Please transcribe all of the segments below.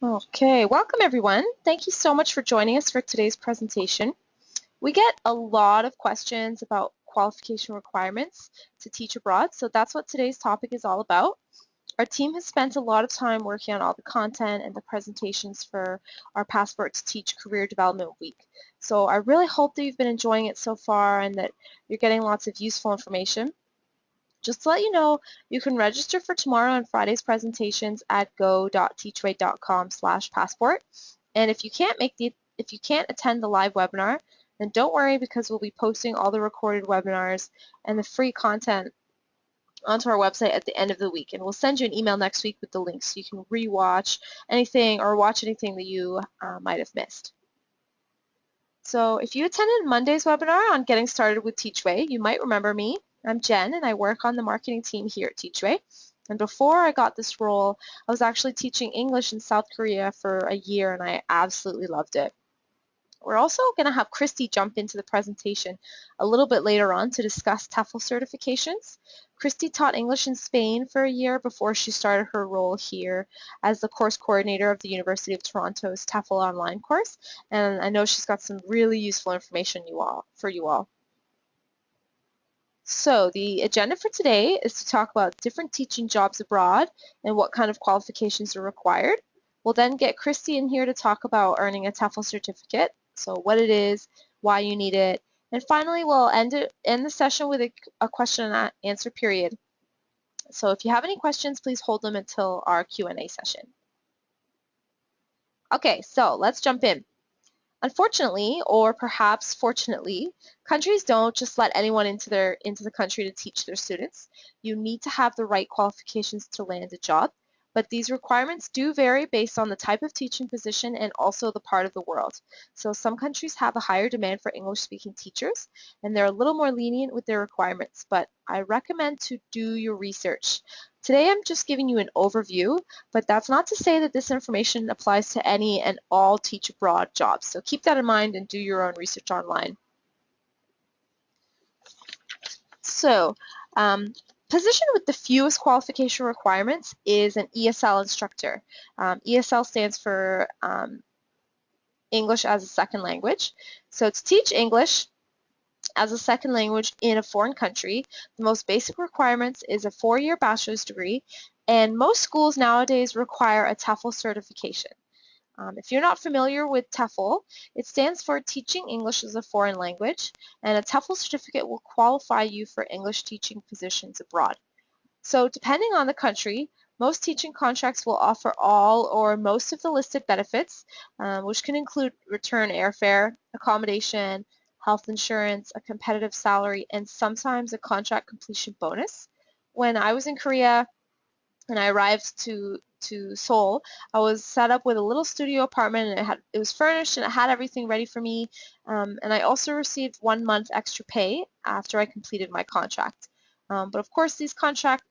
Okay, welcome everyone. Thank you so much for joining us for today's presentation. We get a lot of questions about qualification requirements to teach abroad, so that's what today's topic is all about. Our team has spent a lot of time working on all the content and the presentations for our Passport to Teach Career Development Week. So I really hope that you've been enjoying it so far and that you're getting lots of useful information. Just to let you know, you can register for tomorrow and Friday's presentations at go.teachway.com/passport. And if you can't attend the live webinar, then don't worry because we'll be posting all the recorded webinars and the free content onto our website at the end of the week. And we'll send you an email next week with the links so you can rewatch anything or watch anything that you might have missed. So if you attended Monday's webinar on getting started with Teachway, you might remember me. I'm Jen and I work on the marketing team here at Teachway. And before I got this role, I was actually teaching English in South Korea for a year and I absolutely loved it. We're also going to have Christy jump into the presentation a little bit later on to discuss TEFL certifications. Christy taught English in Spain for a year before she started her role here as the course coordinator of the University of Toronto's TEFL online course, and I know she's got some really useful information for you all. So the agenda for today is to talk about different teaching jobs abroad and what kind of qualifications are required. We'll then get Christy in here to talk about earning a TEFL certificate, so what it is, why you need it, and finally we'll end the session with a question and answer period. So if you have any questions, please hold them until our Q&A session. Okay, so let's jump in. Unfortunately, or perhaps fortunately, countries don't just let anyone into the country to teach their students. You need to have the right qualifications to land a job, but these requirements do vary based on the type of teaching position and also the part of the world. So some countries have a higher demand for English-speaking teachers, and they're a little more lenient with their requirements, but I recommend to do your research. Today I'm just giving you an overview, but that's not to say that this information applies to any and all teach abroad jobs. So keep that in mind and do your own research online. So, position with the fewest qualification requirements is an ESL instructor. ESL stands for English as a Second Language. So to teach English as a second language in a foreign country, the most basic requirements is a 4-year bachelor's degree, and most schools nowadays require a TEFL certification. If you're not familiar with TEFL, it stands for Teaching English as a Foreign Language, and a TEFL certificate will qualify you for English teaching positions abroad. So depending on the country, most teaching contracts will offer all or most of the listed benefits, which can include return airfare, accommodation, health insurance, a competitive salary, and sometimes a contract completion bonus. When I was in Korea and I arrived to Seoul, I was set up with a little studio apartment and it was furnished and it had everything ready for me. And I also received 1 month extra pay after I completed my contract. But of course, these contract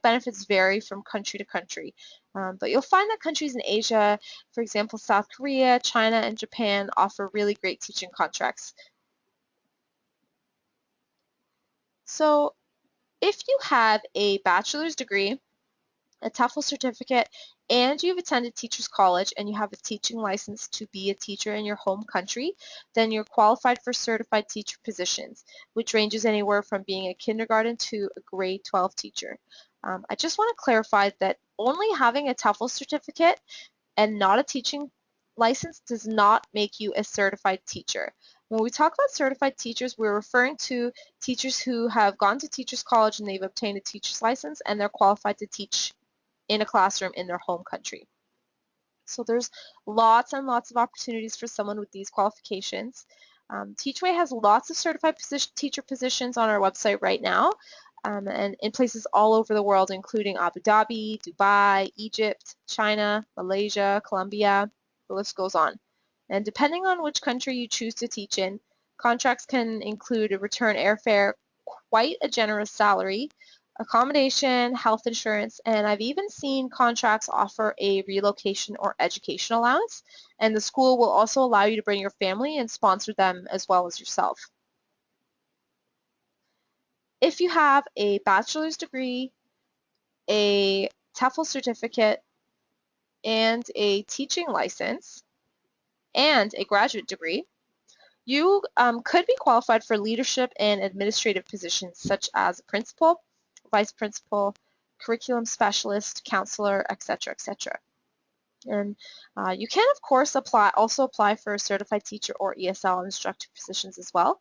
benefits vary from country to country. But you'll find that countries in Asia, for example, South Korea, China, and Japan, offer really great teaching contracts. So if you have a bachelor's degree, a TEFL certificate, and you've attended teachers college and you have a teaching license to be a teacher in your home country, then you're qualified for certified teacher positions, which ranges anywhere from being a kindergarten to a grade 12 teacher. I just want to clarify that only having a TEFL certificate and not a teaching license does not make you a certified teacher. When we talk about certified teachers, we're referring to teachers who have gone to teachers college and they've obtained a teacher's license and they're qualified to teach in a classroom in their home country. So there's lots and lots of opportunities for someone with these qualifications. Teachway has lots of certified teacher positions on our website right now, and in places all over the world, including Abu Dhabi, Dubai, Egypt, China, Malaysia, Colombia, the list goes on. And depending on which country you choose to teach in, contracts can include a return airfare, quite a generous salary, accommodation, health insurance, and I've even seen contracts offer a relocation or education allowance, and the school will also allow you to bring your family and sponsor them as well as yourself. If you have a bachelor's degree, a TEFL certificate, and a teaching license and a graduate degree, you could be qualified for leadership and administrative positions such as principal, vice principal, curriculum specialist, counselor, etc., etc. And you can, of course, also apply for a certified teacher or ESL instructor positions as well.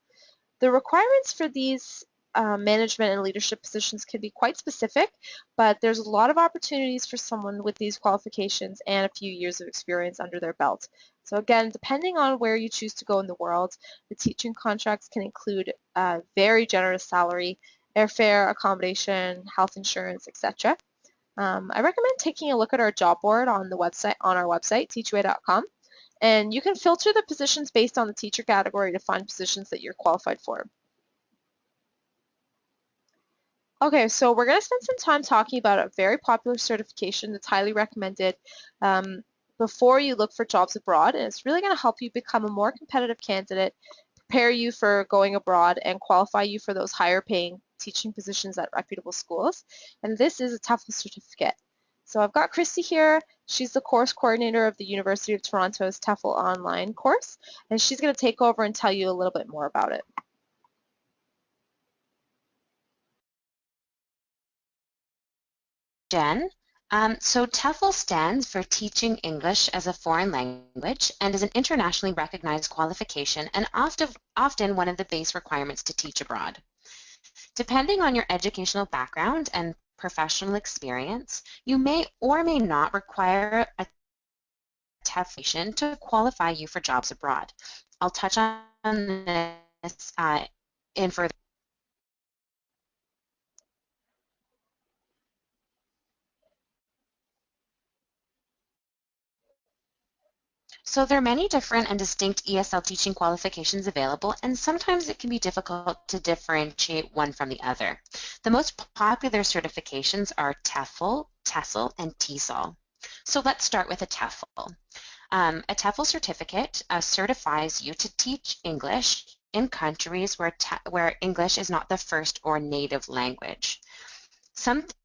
The requirements for these management and leadership positions can be quite specific, but there's a lot of opportunities for someone with these qualifications and a few years of experience under their belt. So again, depending on where you choose to go in the world, the teaching contracts can include a very generous salary, airfare, accommodation, health insurance, etc. I recommend taking a look at our job board on our website, teachway.com. And you can filter the positions based on the teacher category to find positions that you're qualified for. Okay, so we're going to spend some time talking about a very popular certification that's highly recommended before you look for jobs abroad, and it's really going to help you become a more competitive candidate, prepare you for going abroad, and qualify you for those higher paying teaching positions at reputable schools. And this is a TEFL certificate. So I've got Christy here. She's the course coordinator of the University of Toronto's TEFL online course, and she's going to take over and tell you a little bit more about it. Jen. So TEFL stands for Teaching English as a Foreign Language and is an internationally recognized qualification and often one of the base requirements to teach abroad. Depending on your educational background and professional experience, you may or may not require a TEFL to qualify you for jobs abroad. I'll touch on this in further. So there are many different and distinct ESL teaching qualifications available, and sometimes it can be difficult to differentiate one from the other. The most popular certifications are TEFL, TESL, and TESOL. So let's start with a TEFL. A TEFL certificate certifies you to teach English in countries where English is not the first or native language. Something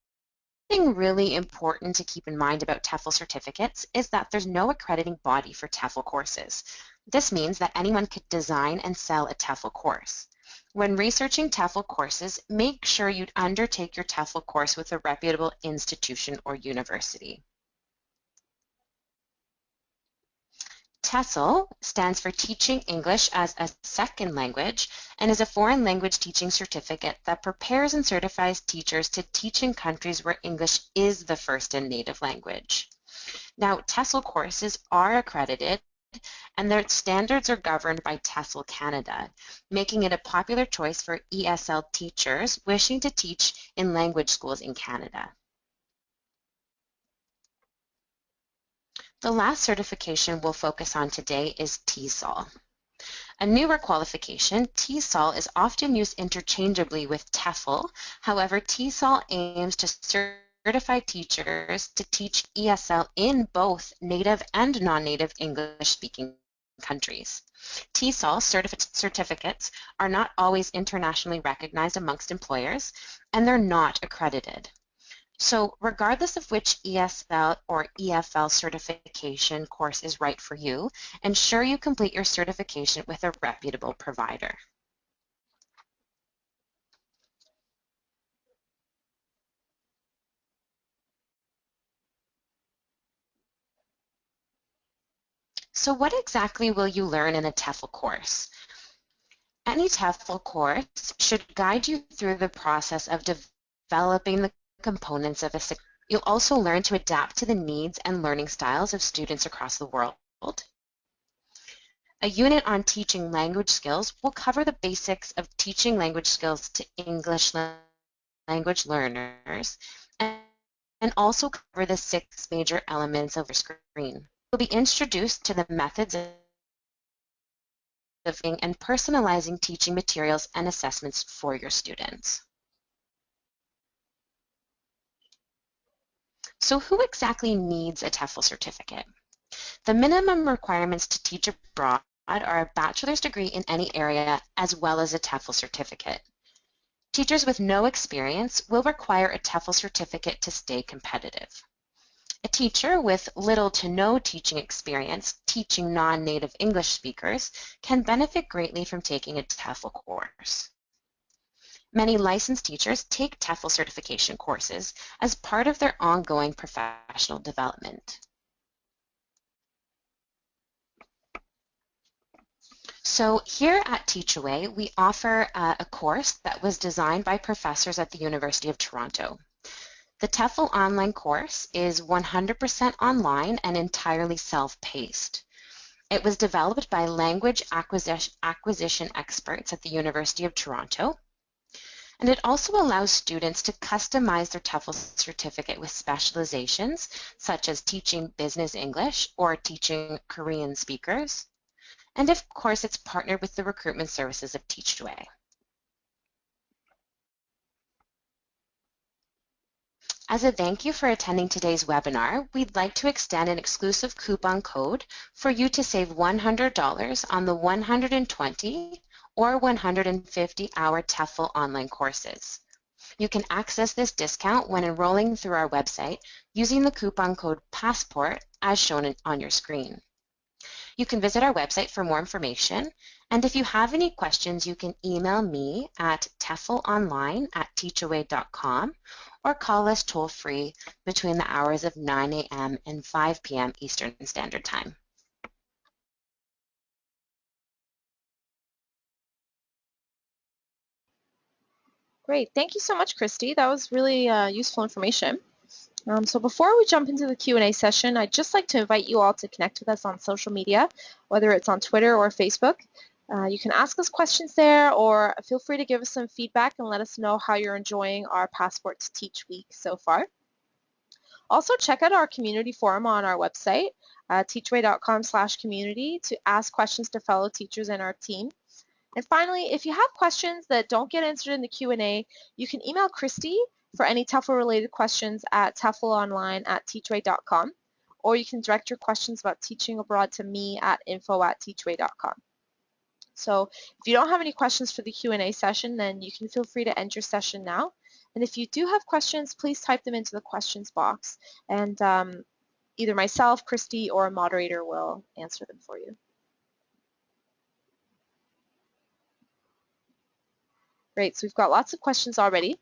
really important to keep in mind about TEFL certificates is that there's no accrediting body for TEFL courses. This means that anyone could design and sell a TEFL course. When researching TEFL courses, make sure you undertake your TEFL course with a reputable institution or university. TESL stands for Teaching English as a Second Language and is a foreign language teaching certificate that prepares and certifies teachers to teach in countries where English is the first and native language. Now, TESL courses are accredited and their standards are governed by TESL Canada, making it a popular choice for ESL teachers wishing to teach in language schools in Canada. The last certification we'll focus on today is TESOL. A newer qualification, TESOL is often used interchangeably with TEFL. However, TESOL aims to certify teachers to teach ESL in both native and non-native English-speaking countries. TESOL certificates are not always internationally recognized amongst employers, and they're not accredited. So regardless of which ESL or EFL certification course is right for you, ensure you complete your certification with a reputable provider. So what exactly will you learn in a TEFL course? Any TEFL course should guide you through the process of developing the components of a. You'll also learn to adapt to the needs and learning styles of students across the world. A unit on teaching language skills will cover the basics of teaching language skills to English language learners and also cover the 6 major elements of your screen. You'll be introduced to the methods of and personalizing teaching materials and assessments for your students. So who exactly needs a TEFL certificate? The minimum requirements to teach abroad are a bachelor's degree in any area as well as a TEFL certificate. Teachers with no experience will require a TEFL certificate to stay competitive. A teacher with little to no teaching experience teaching non-native English speakers can benefit greatly from taking a TEFL course. Many licensed teachers take TEFL certification courses as part of their ongoing professional development. So here at Teachaway, we offer a course that was designed by professors at the University of Toronto. The TEFL online course is 100% online and entirely self-paced. It was developed by language acquisition experts at the University of Toronto, and it also allows students to customize their TEFL certificate with specializations such as teaching business English or teaching Korean speakers. And of course, it's partnered with the recruitment services of Teachaway. As a thank you for attending today's webinar, we'd like to extend an exclusive coupon code for you to save $100 on the 120 or 150-hour TEFL online courses. You can access this discount when enrolling through our website using the coupon code PASSPORT as shown on your screen. You can visit our website for more information, and if you have any questions, you can email me at teflonline@teachaway.com or call us toll-free between the hours of 9 a.m. and 5 p.m. Eastern Standard Time. Great. Thank you so much, Christy. That was really useful information. So before we jump into the Q&A session, I'd just like to invite you all to connect with us on social media, whether it's on Twitter or Facebook. You can ask us questions there, or feel free to give us some feedback and let us know how you're enjoying our Passport to Teach week so far. Also, check out our community forum on our website, teachaway.com/community, to ask questions to fellow teachers and our team. And finally, if you have questions that don't get answered in the Q&A, you can email Christy for any TEFL-related questions at teflonline@teachaway.com, or you can direct your questions about teaching abroad to me at info@teachaway.com. So if you don't have any questions for the Q&A session, then you can feel free to end your session now. And if you do have questions, please type them into the questions box, and either myself, Christy, or a moderator will answer them for you. Great, so we've got lots of questions already,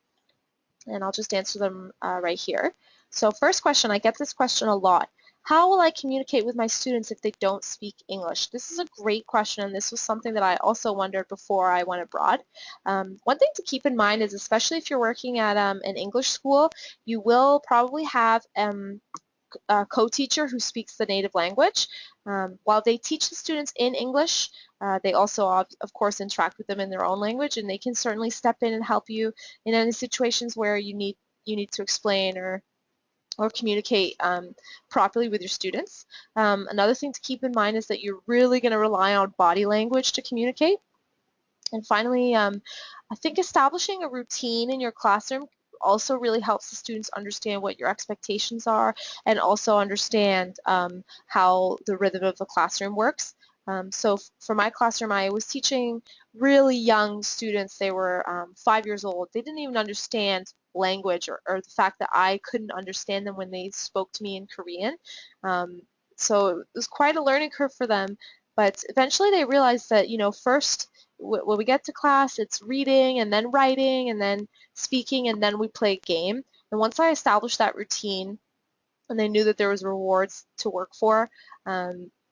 and I'll just answer them right here. So first question, I get this question a lot. How will I communicate with my students if they don't speak English? This is a great question, and this was something that I also wondered before I went abroad. One thing to keep in mind is, especially if you're working at an English school, you will probably have a co-teacher who speaks the native language. While they teach the students in English, they also, of course, interact with them in their own language, and they can certainly step in and help you in any situations where you need to explain or communicate properly with your students. Another thing to keep in mind is that you're really going to rely on body language to communicate. And finally, I think establishing a routine in your classroom also really helps the students understand what your expectations are and also understand how the rhythm of the classroom works. So for my classroom, I was teaching really young students. They were 5 years old. They didn't even understand language or the fact that I couldn't understand them when they spoke to me in Korean. So it was quite a learning curve for them. But eventually they realized that, first when we get to class, it's reading and then writing and then speaking and then we play a game. And once I established that routine and they knew that there was rewards to work for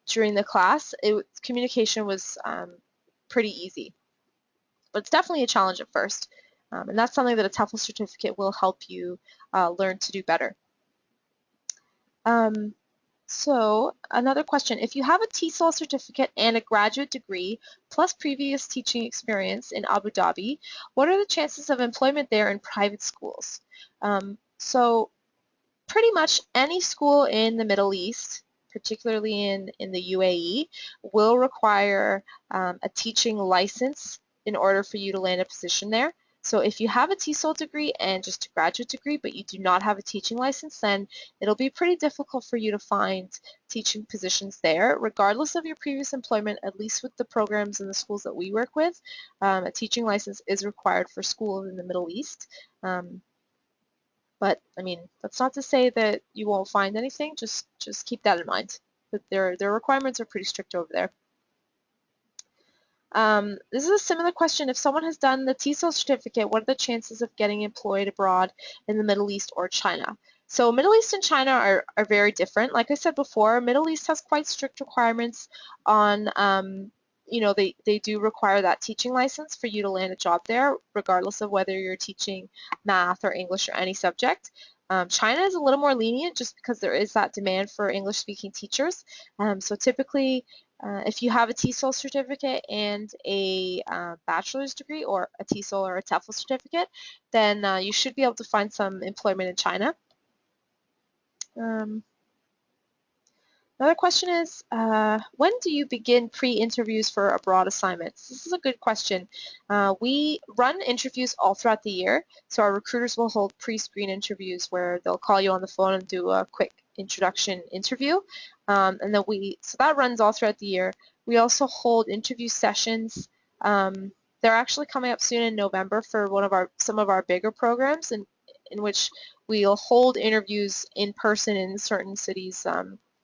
during the class, communication was pretty easy. But it's definitely a challenge at first. And that's something that a TEFL certificate will help you learn to do better. So another question, if you have a TESOL certificate and a graduate degree plus previous teaching experience in Abu Dhabi, what are the chances of employment there in private schools? So pretty much any school in the Middle East, particularly in the UAE, will require a teaching license in order for you to land a position there. So if you have a TESOL degree and just a graduate degree, but you do not have a teaching license, then it'll be pretty difficult for you to find teaching positions there, regardless of your previous employment. At least with the programs and the schools that we work with, a teaching license is required for schools in the Middle East. But I mean, that's not to say that you won't find anything. Just keep that in mind. But their requirements are pretty strict over there. This is a similar question. If someone has done the TESOL certificate, what are the chances of getting employed abroad in the Middle East or China? So Middle East and China are very different. Like I said before, Middle East has quite strict requirements on, they do require that teaching license for you to land a job there, regardless of whether you're teaching math or English or any subject. China is a little more lenient just because there is that demand for English-speaking teachers. So typically, if you have a TESOL certificate and a bachelor's degree or a TESOL or a TEFL certificate, then you should be able to find some employment in China. Another question is, when do you begin pre-interviews for abroad assignments? This is a good question. We run interviews all throughout the year, so our recruiters will hold pre-screen interviews where they'll call you on the phone and do a quick introduction interview, and then so that runs all throughout the year. We also hold interview sessions. They're actually coming up soon in November for some of our bigger programs, in which we'll hold interviews in person in certain cities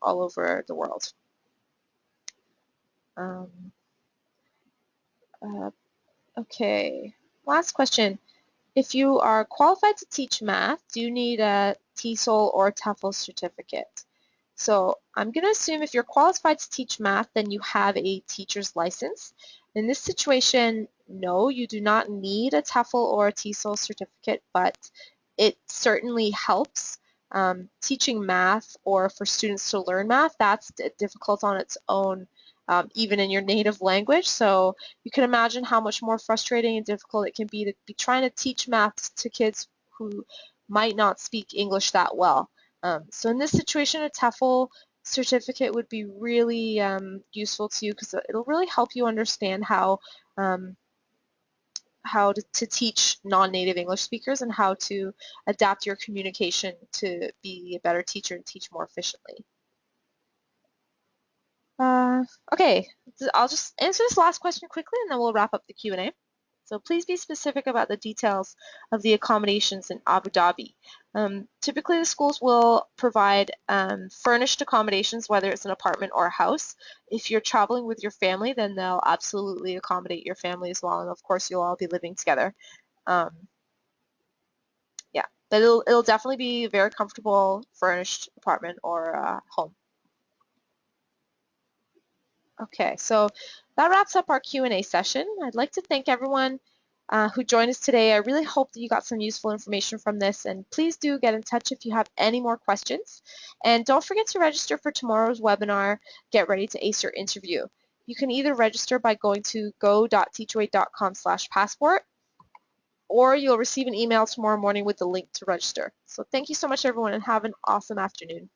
all over the world. Okay, last question. If you are qualified to teach math, do you need a TESOL or TEFL certificate? So I'm going to assume if you're qualified to teach math, then you have a teacher's license. In this situation, no, you do not need a TEFL or a TESOL certificate, but it certainly helps. Teaching math or for students to learn math, that's difficult on its own, even in your native language. So you can imagine how much more frustrating and difficult it can be to be trying to teach math to kids who might not speak English that well. So in this situation, a TEFL certificate would be really useful to you because it'll really help you understand how to teach non-native English speakers and how to adapt your communication to be a better teacher and teach more efficiently. Okay, I'll just answer this last question quickly and then we'll wrap up the Q&A. So please be specific about the details of the accommodations in Abu Dhabi. Typically, the schools will provide furnished accommodations, whether it's an apartment or a house. If you're traveling with your family, then they'll absolutely accommodate your family as well, and of course, you'll all be living together. Yeah, but it'll definitely be a very comfortable furnished apartment or home. Okay, so that wraps up our Q&A session. I'd like to thank everyone who joined us today. I really hope that you got some useful information from this, and please do get in touch if you have any more questions. And don't forget to register for tomorrow's webinar, Get Ready to Ace Your Interview. You can either register by going to go.teachaway.com/passport, or you'll receive an email tomorrow morning with the link to register. So thank you so much, everyone, and have an awesome afternoon.